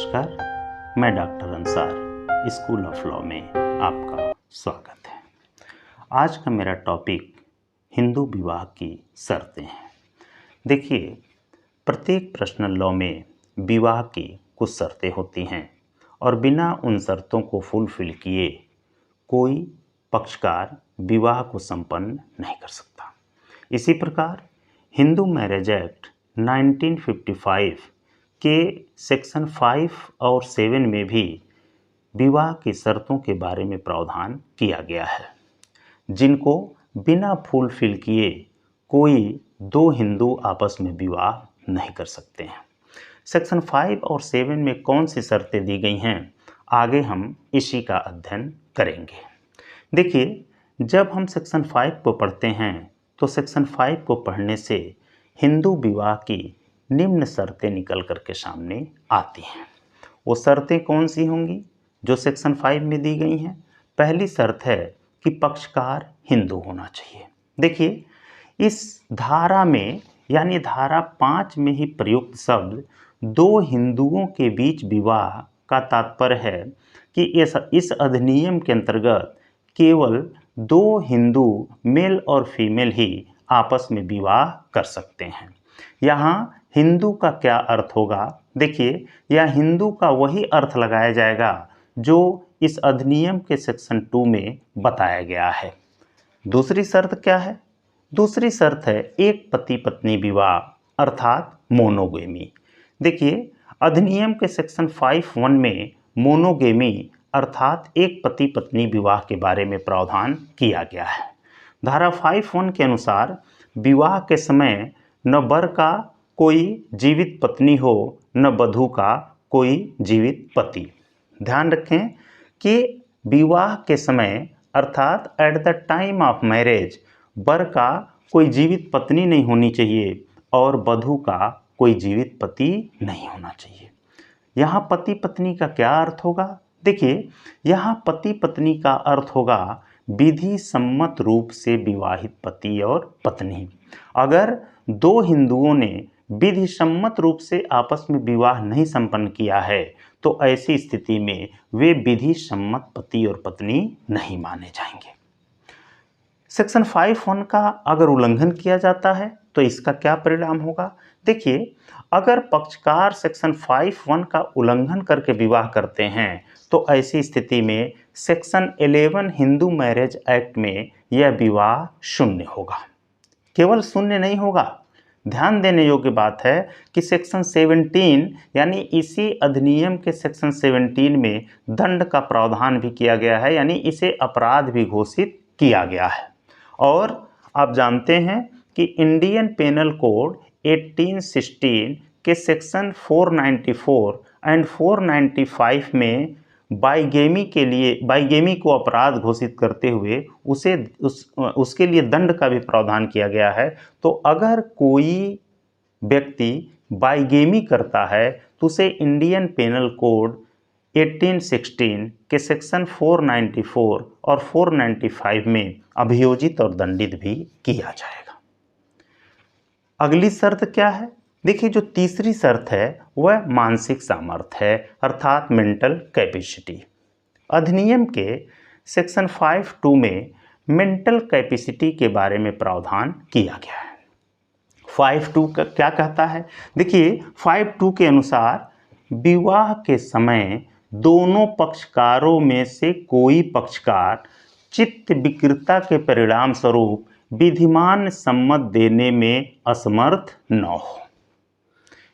नमस्कार, मैं doctor Ansar school of law में आपका स्वागत है। आज का मेरा टॉपिक हिंदू विवाह की शर्तें हैं। देखिए, प्रत्येक पर्सनल लॉ में विवाह की कुछ शर्तें होती हैं और बिना उन शर्तों को फुलफिल किए कोई पक्षकार विवाह को संपन्न नहीं कर सकता। इसी प्रकार हिंदू मैरिज एक्ट 1955 के सेक्शन 5 और 7 में भी विवाह की शर्तों के बारे में प्रावधान किया गया है, जिनको बिना फुलफिल किए कोई दो हिंदू आपस में विवाह नहीं कर सकते हैं। सेक्शन 5 और 7 में कौन सी शर्तें दी गई हैं, आगे हम इसी का अध्ययन करेंगे। देखिए, जब हम सेक्शन 5 को पढ़ते हैं तो सेक्शन 5 को पढ़ने से हिंदू विवाह की निम्न शर्तें निकल करके सामने आती हैं। वो शर्तें कौन सी होंगी जो सेक्शन 5 में दी गई हैं? पहली शर्त है कि पक्षकार हिंदू होना चाहिए। देखिए, इस धारा में यानी धारा 5 में ही प्रयुक्त शब्द दो हिंदुओं के बीच विवाह का तात्पर्य है कि इस अधिनियम के अंतर्गत केवल दो हिंदू मेल और फीमेल ही आपस में विवाह कर सकते हैं। यहाँ हिंदू का क्या अर्थ होगा? देखिए, यह हिंदू का वही अर्थ लगाया जाएगा जो इस अधिनियम के सेक्शन 2 में बताया गया है। दूसरी शर्त क्या है? दूसरी शर्त है एक पति पत्नी विवाह अर्थात मोनोगेमी। देखिए, अधिनियम के सेक्शन 5(1) में मोनोगेमी अर्थात एक पति पत्नी विवाह के बारे में प्रावधान किया गया है। धारा 5(1) के अनुसार विवाह के समय न वर का कोई जीवित पत्नी हो न वधू का कोई जीवित पति। ध्यान रखें कि विवाह के समय अर्थात at the time of marriage वर का कोई जीवित पत्नी नहीं होनी चाहिए और वधू का कोई जीवित पति नहीं होना चाहिए। यहाँ पति पत्नी का क्या अर्थ होगा? देखिए, यहाँ पति पत्नी का अर्थ होगा विधि सम्मत रूप से विवाहित पति और पत्नी। अगर दो हिंदुओं ने विधि सम्मत रूप से आपस में विवाह नहीं संपन्न किया है तो ऐसी स्थिति में वे विधि सम्मत पति और पत्नी नहीं माने जाएंगे। सेक्शन 5(1) का अगर उल्लंघन किया जाता है तो इसका क्या परिणाम होगा? देखिए, अगर पक्षकार सेक्शन 5(1) का उल्लंघन करके विवाह करते हैं तो ऐसी स्थिति में सेक्शन 11 हिंदू मैरिज एक्ट में यह विवाह शून्य होगा। केवल शून्य नहीं होगा, ध्यान देने योग्य बात है कि सेक्शन 17 यानी इसी अधिनियम के सेक्शन 17 में दंड का प्रावधान भी किया गया है, यानी इसे अपराध भी घोषित किया गया है। और आप जानते हैं कि इंडियन पेनल कोड 1816 के सेक्शन 494 एंड 495 में बाइगेमी को अपराध घोषित करते हुए उसके लिए दंड का भी प्रावधान किया गया है। तो अगर कोई व्यक्ति बाइगेमी करता है तो उसे इंडियन पेनल कोड 1816 के सेक्शन 494 और 495 में अभियोजित और दंडित भी किया जाएगा। अगली शर्त क्या है? देखिए, जो तीसरी शर्त है वह मानसिक सामर्थ्य है अर्थात मेंटल कैपेसिटी। अधिनियम के सेक्शन 5(2) में मेंटल कैपेसिटी के बारे में प्रावधान किया गया है। 5(2) का क्या कहता है? देखिए, 5(2) के अनुसार विवाह के समय दोनों पक्षकारों में से कोई पक्षकार चित्त विकृता के परिणाम स्वरूप विधिमान सम्मत देने में असमर्थ न हो।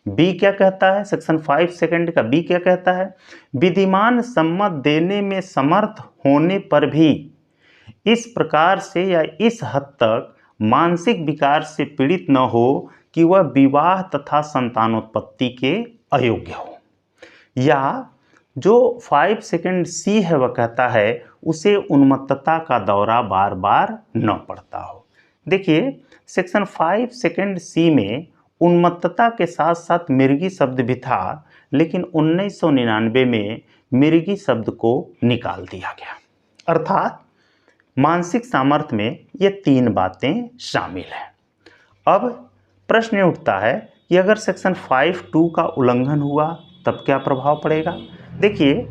बी क्या कहता है? सेक्शन 5 सेकंड का बी क्या कहता है? विधिमान सम्मत देने में समर्थ होने पर भी इस प्रकार से या इस हद तक मानसिक विकार से पीड़ित न हो कि वह विवाह तथा संतानोत्पत्ति के अयोग्य हो। या जो 5 सेकंड सी है वह कहता है उसे उन्मत्तता का दौरा बार बार न पड़ता हो। देखिए, सेक्शन 5 सेकंड सी में उन्मत्तता के साथ साथ मिर्गी शब्द भी था, लेकिन 1999 में मिर्गी शब्द को निकाल दिया गया। अर्थात मानसिक सामर्थ्य में ये 3 बातें शामिल हैं। अब प्रश्न उठता है कि अगर सेक्शन 5(2) का उल्लंघन हुआ तब क्या प्रभाव पड़ेगा? देखिए,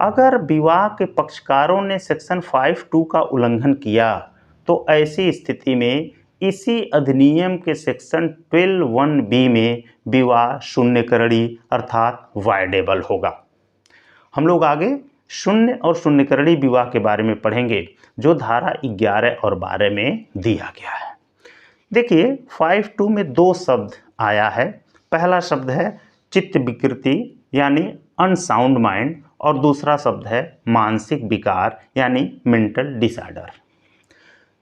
अगर विवाह के पक्षकारों ने सेक्शन 5(2) का उल्लंघन किया तो ऐसी स्थिति में इसी अधिनियम के सेक्शन 12(1)(b) में विवाह शून्यकरणीय अर्थात वाइडेबल होगा। हम लोग आगे शून्य और शून्यकरणीय विवाह के बारे में पढ़ेंगे जो धारा 11 और 12 में दिया गया है। देखिए, 5(2) में दो शब्द आया है। पहला शब्द है चित्त विकृति यानी अनसाउंड माइंड और दूसरा शब्द है मानसिक विकार यानी मेंटल डिसऑर्डर।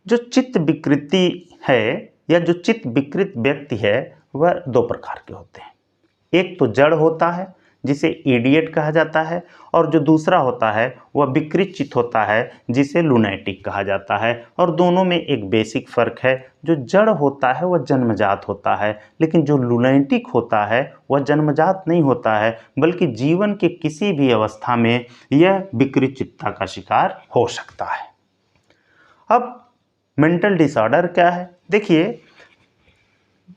जो चित्त विकृति है या जो चित्त विकृत व्यक्ति है वह दो प्रकार के होते हैं। एक तो जड़ होता है जिसे इडियट कहा जाता है और जो दूसरा होता है वह विकृत चित्त होता है जिसे लुनैटिक कहा जाता है। और दोनों में एक बेसिक फ़र्क है। जो जड़ होता है वह जन्मजात होता है, लेकिन जो लुनैटिक होता है वह जन्मजात नहीं होता है बल्कि जीवन के किसी भी अवस्था में यह विकृत चित्तता का शिकार हो सकता है। अब मेंटल डिसऑर्डर क्या है? देखिए,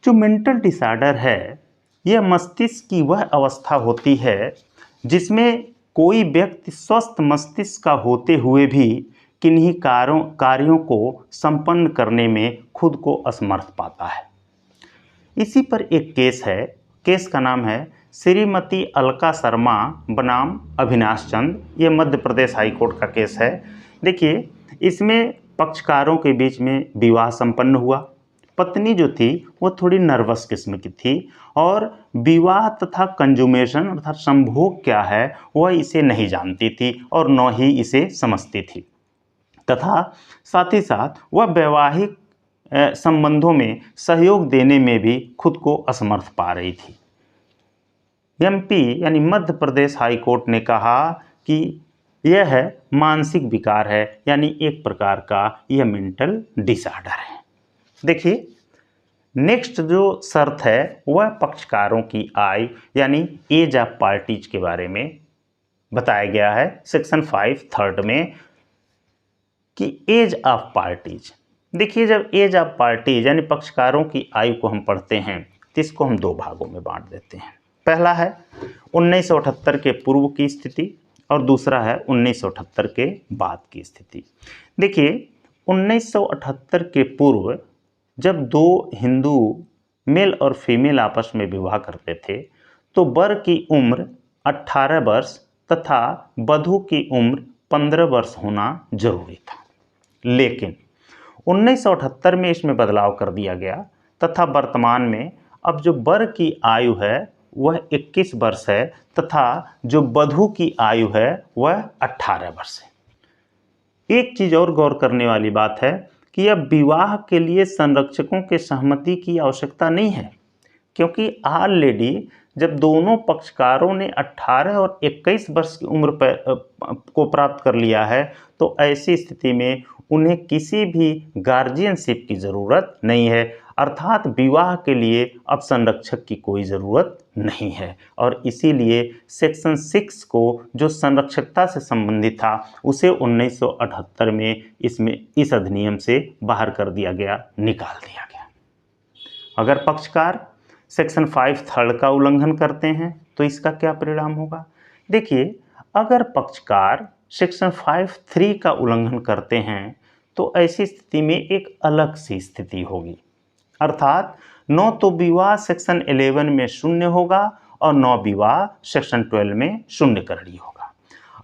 जो मेंटल डिसऑर्डर है यह मस्तिष्क की वह अवस्था होती है जिसमें कोई व्यक्ति स्वस्थ मस्तिष्क का होते हुए भी किन्हीं कार्यों को संपन्न करने में खुद को असमर्थ पाता है। इसी पर एक केस है। केस का नाम है श्रीमती अलका शर्मा बनाम अविनाश चंद। ये मध्य प्रदेश हाईकोर्ट का केस है। देखिए, इसमें पक्षकारों के बीच में विवाह संपन्न हुआ। पत्नी जो थी वो थोड़ी नर्वस किस्म की थी और विवाह तथा कंजुमेशन अर्थात संभोग क्या है वह इसे नहीं जानती थी और न ही इसे समझती थी तथा साथ ही साथ वह वैवाहिक संबंधों में सहयोग देने में भी खुद को असमर्थ पा रही थी। एमपी यानी मध्य प्रदेश हाईकोर्ट ने कहा कि यह है मानसिक विकार है यानी एक प्रकार का यह मेंटल डिसऑर्डर है। देखिए, नेक्स्ट जो शर्त है वह पक्षकारों की आयु यानी एज ऑफ पार्टीज के बारे में बताया गया है सेक्शन 5(3) में कि एज ऑफ पार्टीज। देखिए, जब एज ऑफ पार्टीज यानी पक्षकारों की आयु को हम पढ़ते हैं तो इसको हम दो भागों में बांट देते हैं। पहला है 1978 के पूर्व की स्थिति और दूसरा है 1978 के बाद की स्थिति। देखिए, 1978 के पूर्व जब दो हिंदू मेल और फीमेल आपस में विवाह करते थे तो वर की उम्र 18 वर्ष तथा वधू की उम्र 15 वर्ष होना जरूरी था। लेकिन 1978 में इसमें बदलाव कर दिया गया तथा वर्तमान में अब जो वर की आयु है वह 21 वर्ष है तथा जो वधू की आयु है वह 18 वर्ष है। एक चीज़ और गौर करने वाली बात है कि अब विवाह के लिए संरक्षकों के सहमति की आवश्यकता नहीं है, क्योंकि ऑलरेडी जब दोनों पक्षकारों ने 18 और 21 वर्ष की उम्र को प्राप्त कर लिया है तो ऐसी स्थिति में उन्हें किसी भी गार्जियनशिप की ज़रूरत नहीं है, अर्थात विवाह के लिए अब संरक्षक की कोई ज़रूरत नहीं है। और इसीलिए सेक्शन 6 को जो संरक्षकता से संबंधित था उसे 1978 में इस अधिनियम से बाहर कर दिया गया, निकाल दिया गया। अगर पक्षकार सेक्शन 5(3) का उल्लंघन करते हैं तो इसका क्या परिणाम होगा? देखिए, अगर पक्षकार सेक्शन 5(3) का उल्लंघन करते हैं तो ऐसी स्थिति में एक अलग सी स्थिति होगी, अर्थात न तो विवाह सेक्शन 11 में शून्य होगा और न विवाह सेक्शन 12 में शून्यकरणीय होगा।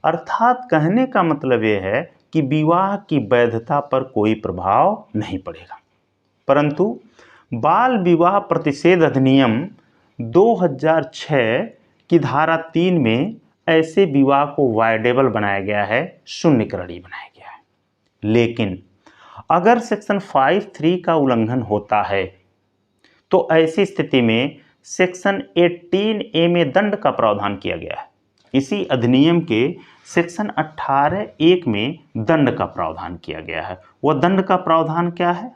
अर्थात कहने का मतलब यह है कि विवाह की वैधता पर कोई प्रभाव नहीं पड़ेगा। परंतु बाल विवाह प्रतिषेध अधिनियम 2006 की धारा 3 में ऐसे विवाह को वाइडेबल बनाया गया है, शून्यकरणीय बनाया गया है। लेकिन अगर सेक्शन 5(3) का उल्लंघन होता है तो ऐसी स्थिति में सेक्शन 18A में दंड का प्रावधान किया गया है। इसी अधिनियम के सेक्शन 18(1) में दंड का प्रावधान किया गया है। वह दंड का प्रावधान क्या है?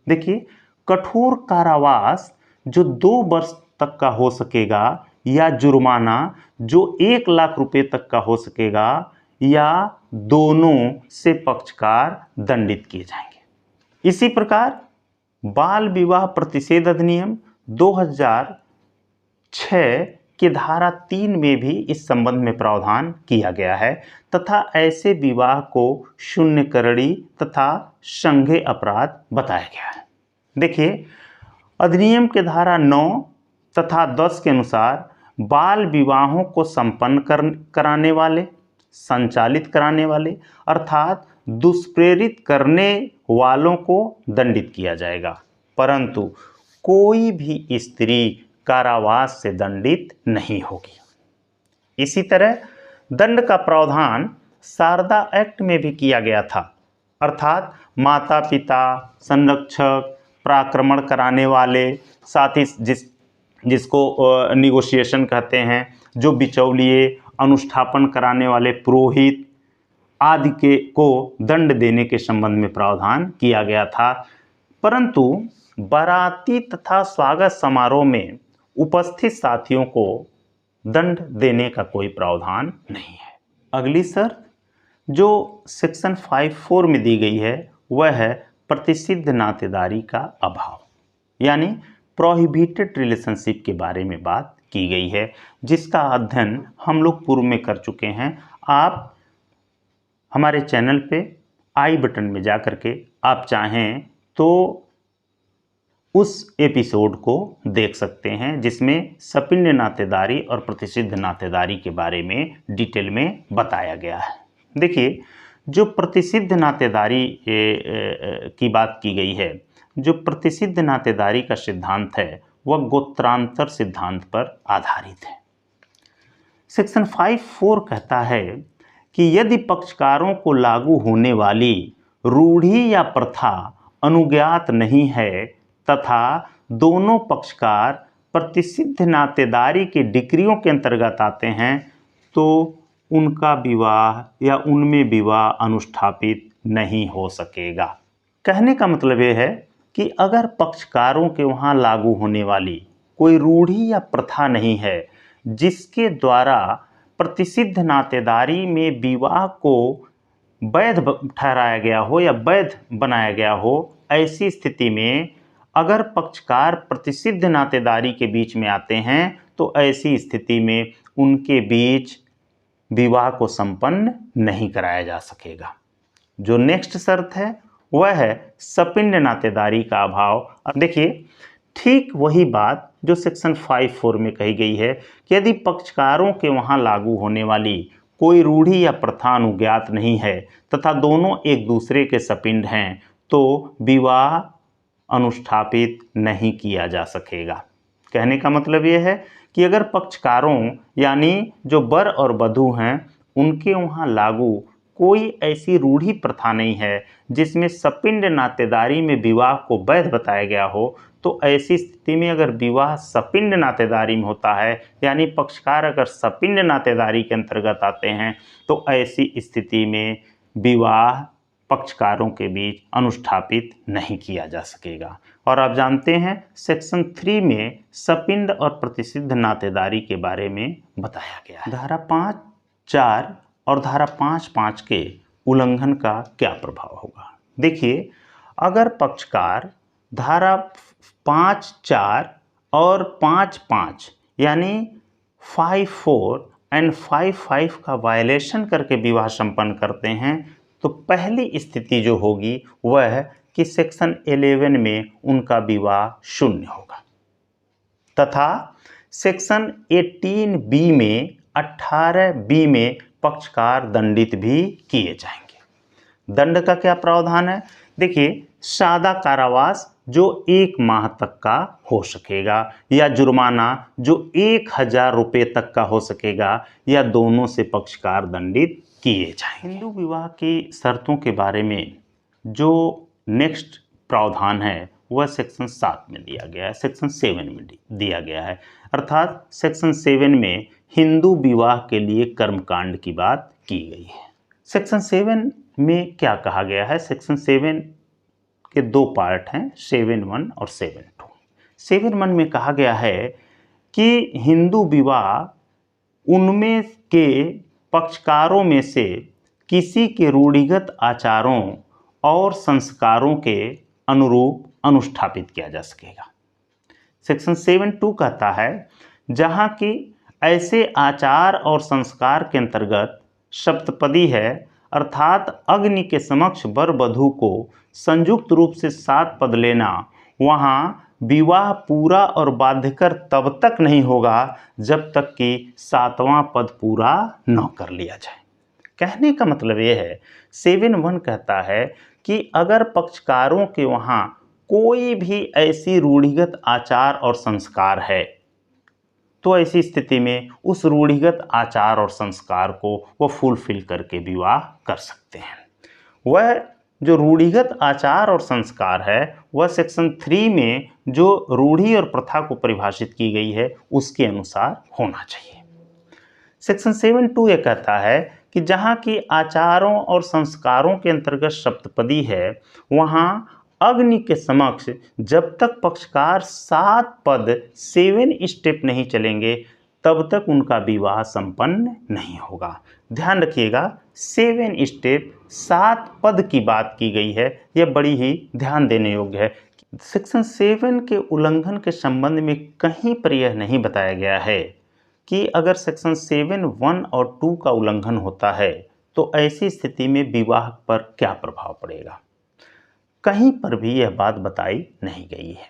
देखिए, कठोर कारावास जो 2 वर्ष तक का हो सकेगा या जुर्माना जो 1 लाख रुपए तक का हो सकेगा या दोनों से पक्षकार दंडित किए जाएंगे। इसी प्रकार बाल विवाह प्रतिषेध अधिनियम 2006 कि धारा 3 में भी इस संबंध में प्रावधान किया गया है तथा ऐसे विवाह को शून्यकरणी तथा संज्ञेय अपराध बताया गया है। देखिए, अधिनियम के धारा 9 तथा 10 के अनुसार बाल विवाहों को संपन्न कराने वाले, संचालित कराने वाले अर्थात दुष्प्रेरित करने वालों को दंडित किया जाएगा, परंतु कोई भी स्त्री कारावास से दंडित नहीं होगी। इसी तरह दंड का प्रावधान शारदा एक्ट में भी किया गया था, अर्थात माता पिता, संरक्षक, पराक्रमण कराने वाले, साथ ही जिसको निगोशिएशन कहते हैं, जो बिचौलिए, अनुष्ठापन कराने वाले पुरोहित आदि के को दंड देने के संबंध में प्रावधान किया गया था, परंतु बाराती तथा स्वागत समारोह में उपस्थित साथियों को दंड देने का कोई प्रावधान नहीं है। अगली शर्त जो सेक्शन 5(4) में दी गई है वह है प्रतिसिद्ध नातेदारी का अभाव, यानी प्रोहिबिटेड रिलेशनशिप के बारे में बात की गई है, जिसका अध्ययन हम लोग पूर्व में कर चुके हैं। आप हमारे चैनल पे आई बटन में जा कर के आप चाहें तो उस एपिसोड को देख सकते हैं, जिसमें सपिंड नातेदारी और प्रतिसिद्ध नातेदारी के बारे में डिटेल में बताया गया है। देखिए, जो प्रतिसिद्ध नातेदारी की बात की गई है, जो प्रतिसिद्ध नातेदारी का सिद्धांत है वह गोत्रांतर सिद्धांत पर आधारित है। सेक्शन 5(4) कहता है कि यदि पक्षकारों को लागू होने वाली रूढ़ि या प्रथा अनुज्ञात नहीं है तथा दोनों पक्षकार प्रतिसिद्ध नातेदारी की डिग्रियों के अंतर्गत आते हैं तो उनका विवाह या उनमें विवाह अनुष्ठापित नहीं हो सकेगा। कहने का मतलब यह है कि अगर पक्षकारों के वहाँ लागू होने वाली कोई रूढ़ि या प्रथा नहीं है जिसके द्वारा प्रतिसिद्ध नातेदारी में विवाह को वैध ठहराया गया हो या वैध बनाया गया हो, ऐसी स्थिति में अगर पक्षकार प्रतिसिद्ध नातेदारी के बीच में आते हैं तो ऐसी स्थिति में उनके बीच विवाह को संपन्न नहीं कराया जा सकेगा। जो नेक्स्ट शर्त है वह है सपिंड नातेदारी का अभाव। अब देखिए, ठीक वही बात जो सेक्शन 5(4) में कही गई है कि यदि पक्षकारों के वहाँ लागू होने वाली कोई रूढ़ि या प्रथा अनुज्ञात नहीं है तथा दोनों एक दूसरे के सपिंड हैं तो विवाह अनुष्ठापित नहीं किया जा सकेगा। कहने का मतलब यह है कि अगर पक्षकारों यानी जो वर और वधू हैं उनके वहाँ लागू कोई ऐसी रूढ़ि प्रथा नहीं है जिसमें सपिंड नातेदारी में विवाह को वैध बताया गया हो, तो ऐसी स्थिति में अगर विवाह सपिंड नातेदारी में होता है यानी पक्षकार अगर सपिंड नातेदारी के अंतर्गत आते हैं तो ऐसी स्थिति में विवाह पक्षकारों के बीच अनुष्ठापित नहीं किया जा सकेगा। और आप जानते हैं सेक्शन 3 में सपिंड और प्रतिसिद्ध नातेदारी के बारे में बताया गया है। धारा 5(4) और धारा 5(5) के उल्लंघन का क्या प्रभाव होगा। देखिए, अगर पक्षकार धारा 5(4) और 5(5) यानी 5(4) एंड 5(5) का वायलेशन करके विवाह संपन्न करते हैं तो पहली स्थिति जो होगी वह है कि सेक्शन 11 में उनका विवाह शून्य होगा तथा सेक्शन 18B में 18B में पक्षकार दंडित भी किए जाएंगे। दंड का क्या प्रावधान है। देखिए, सादा कारावास जो 1 माह तक का हो सकेगा या जुर्माना जो 1000 रुपये तक का हो सकेगा या दोनों से पक्षकार दंडित किए जाएंगे। हिंदू विवाह की शर्तों के बारे में जो नेक्स्ट प्रावधान है वह सेक्शन 7 में दिया गया है, सेक्शन 7 में दिया गया है। अर्थात सेक्शन 7 में हिंदू विवाह के लिए कर्मकांड की बात की गई है। सेक्शन 7 में क्या कहा गया है। सेक्शन 7 के 2 पार्ट हैं, 7(1) और 7(2). 7(1) में कहा गया है कि हिंदू विवाह उनमें के पक्षकारों में से किसी के रूढ़िगत आचारों और संस्कारों के अनुरूप अनुष्ठापित किया जा सकेगा। सेक्शन 7(2) कहता है जहाँ की ऐसे आचार और संस्कार के अंतर्गत सप्तपदी है, अर्थात अग्नि के समक्ष वर वधू को संयुक्त रूप से 7 पद लेना, वहाँ विवाह पूरा और बाध्यकर तब तक नहीं होगा जब तक कि 7वां पद पूरा न कर लिया जाए। कहने का मतलब यह है 7.1 कहता है कि अगर पक्षकारों के वहाँ कोई भी ऐसी रूढ़िगत आचार और संस्कार है तो ऐसी स्थिति में उस रूढ़िगत आचार और संस्कार को वो फुलफिल करके विवाह कर सकते हैं। वह जो रूढ़िगत आचार और संस्कार है वह सेक्शन 3 में जो रूढ़ि और प्रथा को परिभाषित की गई है उसके अनुसार होना चाहिए। सेक्शन 7.2 ये कहता है कि जहाँ की आचारों और संस्कारों के अंतर्गत सप्तपदी है, वहाँ अग्नि के समक्ष जब तक पक्षकार 7 पद 7 स्टेप नहीं चलेंगे तब तक उनका विवाह संपन्न नहीं होगा। ध्यान रखिएगा 7 स्टेप 7 पद की बात की गई है, यह बड़ी ही ध्यान देने योग्य है। सेक्शन 7 के उल्लंघन के संबंध में कहीं पर यह नहीं बताया गया है कि अगर सेक्शन 7(1) और 2 का उल्लंघन होता है तो ऐसी स्थिति में विवाह पर क्या प्रभाव पड़ेगा, कहीं पर भी यह बात बताई नहीं गई है।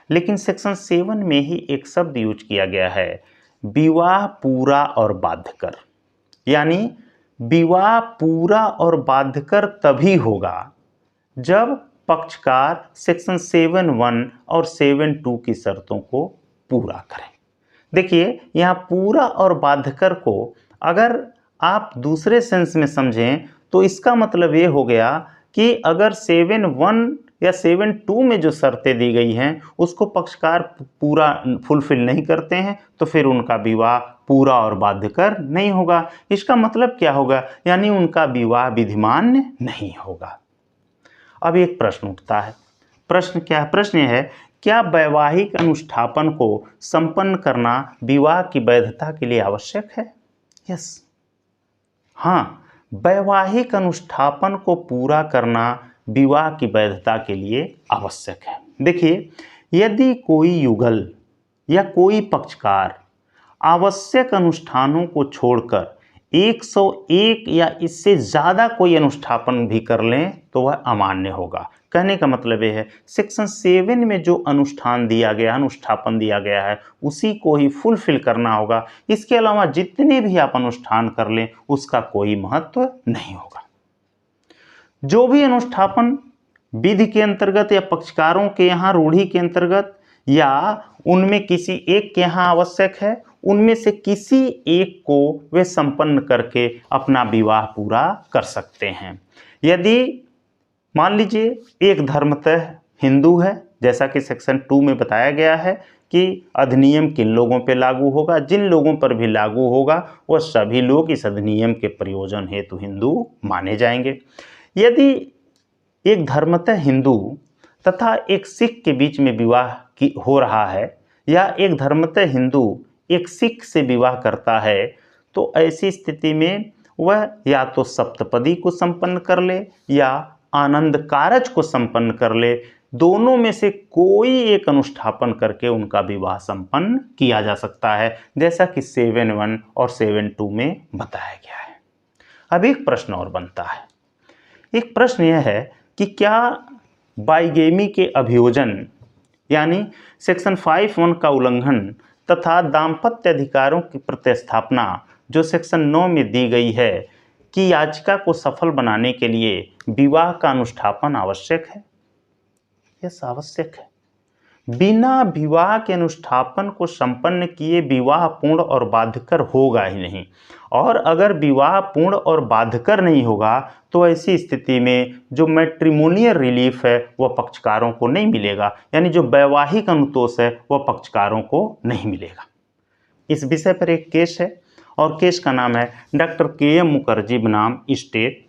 लेकिन सेक्शन 7 में ही एक शब्द यूज किया गया है, विवाह पूरा और बाध्यकर, यानी विवाह पूरा और बाध्यकर तभी होगा जब पक्षकार सेक्शन 7(1) और 7(2) की शर्तों को पूरा करें। देखिए यहाँ पूरा और बाध्यकर को अगर आप दूसरे सेंस में समझें तो इसका मतलब ये हो गया कि अगर 7(1) या 7(2) में जो शर्तें दी गई हैं उसको पक्षकार पूरा फुलफिल नहीं करते हैं तो फिर उनका विवाह पूरा और बाध्यकर नहीं होगा। इसका मतलब क्या होगा, यानी उनका विवाह विधिमान नहीं होगा। अब एक प्रश्न उठता है, प्रश्न क्या है? प्रश्न यह है, क्या वैवाहिक अनुष्ठापन को संपन्न करना विवाह की वैधता के लिए आवश्यक है? यस, हाँ, वैवाहिक अनुष्ठापन को पूरा करना विवाह की वैधता के लिए आवश्यक है। देखिए, यदि कोई युगल या कोई पक्षकार आवश्यक अनुष्ठानों को छोड़कर 101 या इससे ज़्यादा कोई अनुष्ठापन भी कर लें तो वह अमान्य होगा। कहने का मतलब यह है सेक्शन 7 में जो अनुष्ठान दिया गया, अनुष्ठापन दिया गया है उसी को ही फुलफिल करना होगा। इसके अलावा जितने भी आप अनुष्ठान कर लें उसका कोई महत्व नहीं होगा। जो भी अनुष्ठापन विधि के अंतर्गत या पक्षकारों के यहाँ रूढ़ी के अंतर्गत या उनमें किसी एक के यहाँ आवश्यक है, उनमें से किसी एक को वे संपन्न करके अपना विवाह पूरा कर सकते हैं। यदि मान लीजिए एक धर्मतः हिंदू है, जैसा कि सेक्शन 2 में बताया गया है कि अधिनियम किन लोगों पर लागू होगा, जिन लोगों पर भी लागू होगा वह सभी लोग इस अधिनियम के प्रयोजन हेतु हिंदू माने जाएंगे। यदि एक धर्मतः हिंदू तथा एक सिख के बीच में विवाह हो रहा है या एक धर्मतः हिंदू एक सिख से विवाह करता है तो ऐसी स्थिति में वह या तो सप्तपदी को संपन्न कर ले या आनंद कारज को संपन्न कर ले, दोनों में से कोई एक अनुष्ठापन करके उनका विवाह संपन्न किया जा सकता है, जैसा कि 7(1) और 7(2) में बताया गया है। अब एक प्रश्न और बनता है, एक प्रश्न यह है कि क्या बाइगेमी के अभियोजन यानी सेक्शन 5(1) का उल्लंघन तथा दाम्पत्य अधिकारों की प्रतिस्थापना जो सेक्शन 9 में दी गई है कि याचिका को सफल बनाने के लिए विवाह का अनुष्ठापन आवश्यक है? यस, आवश्यक है। बिना विवाह के अनुष्ठापन को संपन्न किए विवाह पूर्ण और बाध्यकर होगा ही नहीं, और अगर विवाह पूर्ण और बाध्यकर नहीं होगा तो ऐसी स्थिति में जो मैट्रिमोनियल रिलीफ है वह पक्षकारों को नहीं मिलेगा, यानी जो वैवाहिक अनुतोष है वह पक्षकारों को नहीं मिलेगा। इस विषय पर एक केस है और केस का नाम है डॉक्टर KM मुखर्जी बनाम स्टेट,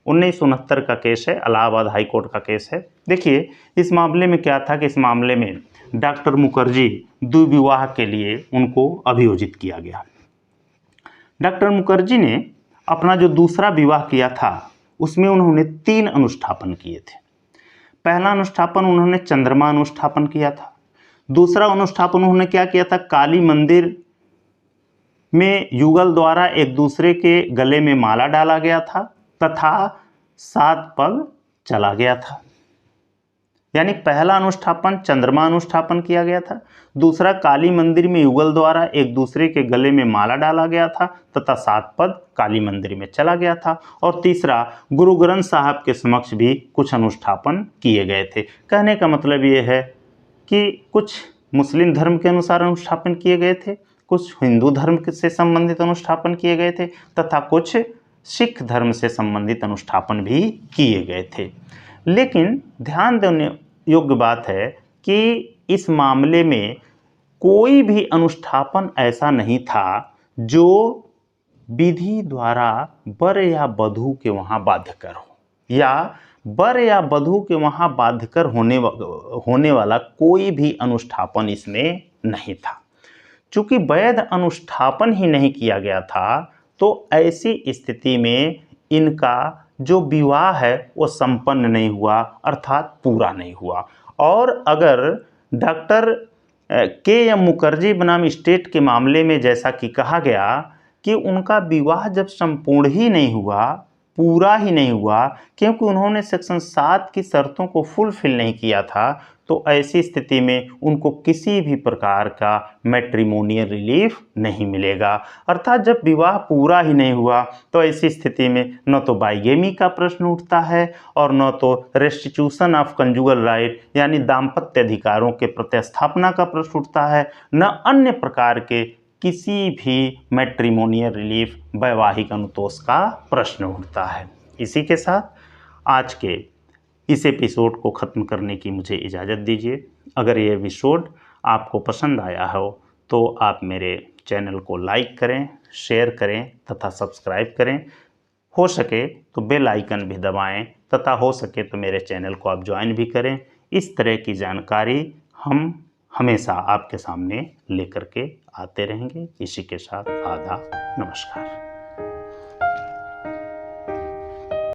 1969 का केस है, इलाहाबाद हाई कोर्ट का केस है। देखिए इस मामले में क्या था कि इस मामले में डॉक्टर मुखर्जी द्विविवाह के लिए उनको अभियोजित किया गया। डॉक्टर मुखर्जी ने अपना जो दूसरा विवाह किया था उसमें उन्होंने 3 अनुष्ठापन किए थे। पहला अनुष्ठापन उन्होंने चंद्रमा अनुष्ठापन किया था, दूसरा अनुष्ठापन उन्होंने क्या किया था, काली मंदिर में युगल द्वारा एक दूसरे के गले में माला डाला गया था तथा 7 पग चला गया था। यानी पहला अनुष्ठापन चंद्रमा अनुष्ठापन किया गया था, दूसरा काली मंदिर में युगल द्वारा एक दूसरे के गले में माला डाला गया था तथा 7 पद काली मंदिर में चला गया था, और तीसरा गुरु ग्रंथ साहब के समक्ष भी कुछ अनुष्ठापन किए गए थे। कहने का मतलब ये है कि कुछ मुस्लिम धर्म के अनुसार अनुष्ठापन किए गए थे, कुछ हिंदू धर्म से संबंधित अनुष्ठापन किए गए थे तथा कुछ सिख धर्म से संबंधित अनुष्ठापन भी किए गए थे। लेकिन ध्यान देने योग्य बात है कि इस मामले में कोई भी अनुष्ठापन ऐसा नहीं था जो विधि द्वारा वर या वधू के वहाँ बाध्यकर हो, या वर या वधू के वहाँ बाध्यकर होने वाला कोई भी अनुष्ठापन इसमें नहीं था। चूंकि वैध अनुष्ठापन ही नहीं किया गया था, तो ऐसी स्थिति में इनका जो विवाह है वो संपन्न नहीं हुआ, अर्थात पूरा नहीं हुआ। और अगर डॉक्टर के.एम. मुखर्जी बनाम स्टेट के मामले में जैसा कि कहा गया कि उनका विवाह जब संपूर्ण ही नहीं हुआ, पूरा ही नहीं हुआ, क्योंकि उन्होंने सेक्शन 7 की शर्तों को फुलफिल नहीं किया था, तो ऐसी स्थिति में उनको किसी भी प्रकार का मैट्रिमोनियल रिलीफ नहीं मिलेगा। अर्थात जब विवाह पूरा ही नहीं हुआ तो ऐसी स्थिति में न तो बाइगेमी का प्रश्न उठता है और न तो रेस्टिट्यूशन ऑफ कंजुगल राइट यानी दाम्पत्य अधिकारों के प्रतिस्थापना का प्रश्न उठता है, न अन्य प्रकार के किसी भी मैट्रिमोनियल रिलीफ वैवाहिक अनुतोष का प्रश्न उठता है। इसी के साथ आज के इस एपिसोड को ख़त्म करने की मुझे इजाज़त दीजिए। अगर ये एपिसोड आपको पसंद आया हो तो आप मेरे चैनल को लाइक करें, शेयर करें तथा सब्सक्राइब करें। हो सके तो बेल आइकन भी दबाएं तथा हो सके तो मेरे चैनल को आप ज्वाइन भी करें। इस तरह की जानकारी हम हमेशा आपके सामने लेकर के आते रहेंगे। इसी के साथ आदाब, नमस्कार।